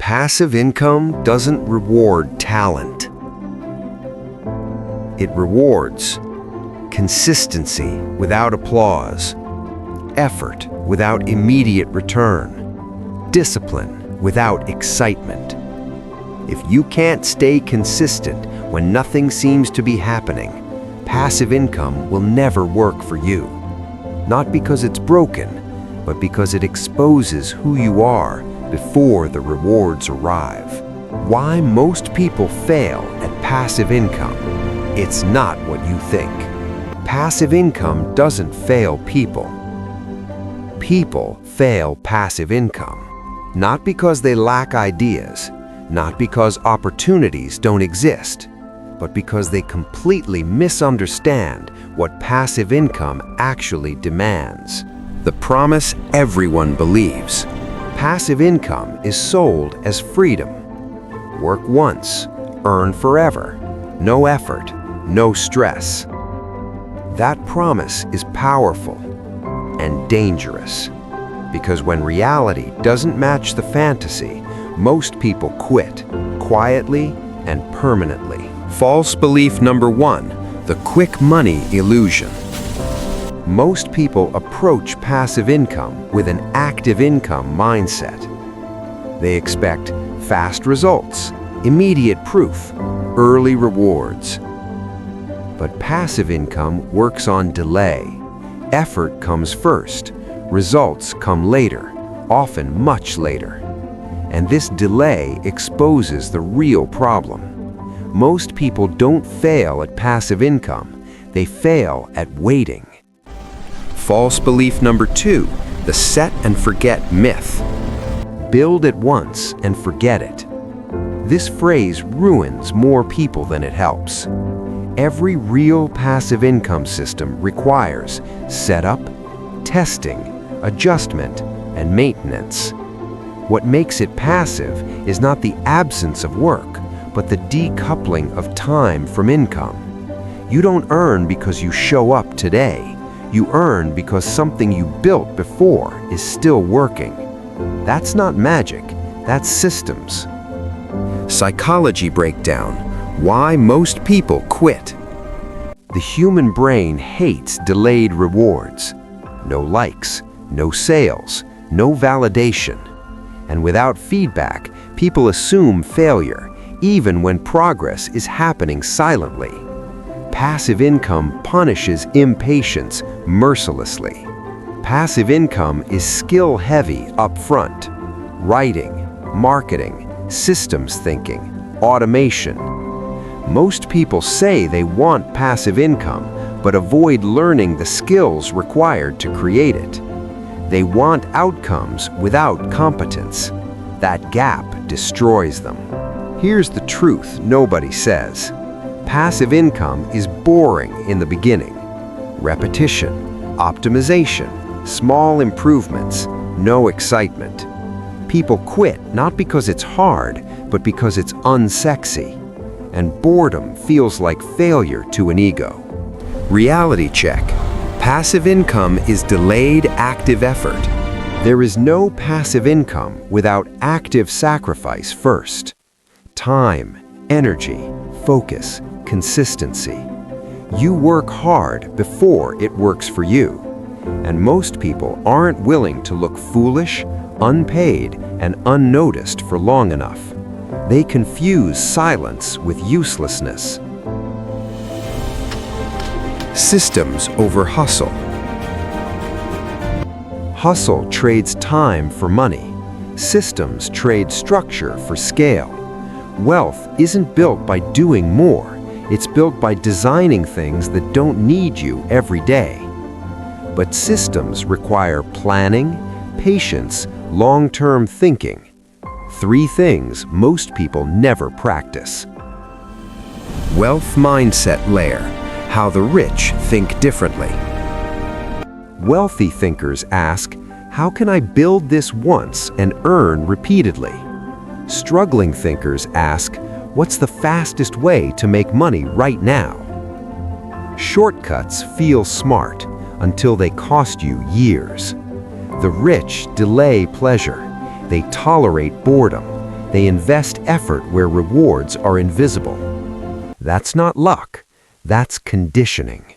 Passive income doesn't reward talent. It rewards consistency without applause, effort without immediate return, discipline without excitement. If you can't stay consistent when nothing seems to be happening, passive income will never work for you. Not because it's broken, but because it exposes who you are before the rewards arrive. Why most people fail at passive income? It's not what you think. Passive income doesn't fail people. People fail passive income. Not because they lack ideas, not because opportunities don't exist, but because they completely misunderstand what passive income actually demands. The promise everyone believes. Passive income is sold as freedom. Work once, earn forever. No effort, no stress. That promise is powerful and dangerous, because when reality doesn't match the fantasy, most people quit, quietly and permanently. False belief number 1, the quick money illusion. Most people approach passive income with an active income mindset. They expect fast results, immediate proof, early rewards. But passive income works on delay. Effort comes first, results come later, often much later. And this delay exposes the real problem. Most people don't fail at passive income, they fail at waiting. False belief number 2, the set and forget myth. Build it once and forget it. This phrase ruins more people than it helps. Every real passive income system requires setup, testing, adjustment, and maintenance. What makes it passive is not the absence of work, but the decoupling of time from income. You don't earn because you show up today. You earn because something you built before is still working. That's not magic, that's systems. Psychology breakdown: why most people quit. The human brain hates delayed rewards. No likes, no sales, no validation. And without feedback, people assume failure, even when progress is happening silently. Passive income punishes impatience mercilessly. Passive income is skill-heavy up front. Writing, marketing, systems thinking, automation. Most people say they want passive income, but avoid learning the skills required to create it. They want outcomes without competence. That gap destroys them. Here's the truth nobody says. Passive income is boring in the beginning. Repetition, optimization, small improvements, no excitement. People quit not because it's hard, but because it's unsexy. And boredom feels like failure to an ego. Reality check. Passive income is delayed active effort. There is no passive income without active sacrifice first. Time, energy, focus, consistency. You work hard before it works for you. And most people aren't willing to look foolish, unpaid, and unnoticed for long enough. They confuse silence with uselessness. Systems over hustle. Hustle trades time for money. Systems trade structure for scale. Wealth isn't built by doing more. It's built by designing things that don't need you every day. But systems require planning, patience, long-term thinking. 3 things most people never practice. Wealth mindset layer: how the rich think differently. Wealthy thinkers ask, how can I build this once and earn repeatedly? Struggling thinkers ask, what's the fastest way to make money right now? Shortcuts feel smart until they cost you years. The rich delay pleasure. They tolerate boredom. They invest effort where rewards are invisible. That's not luck, that's conditioning.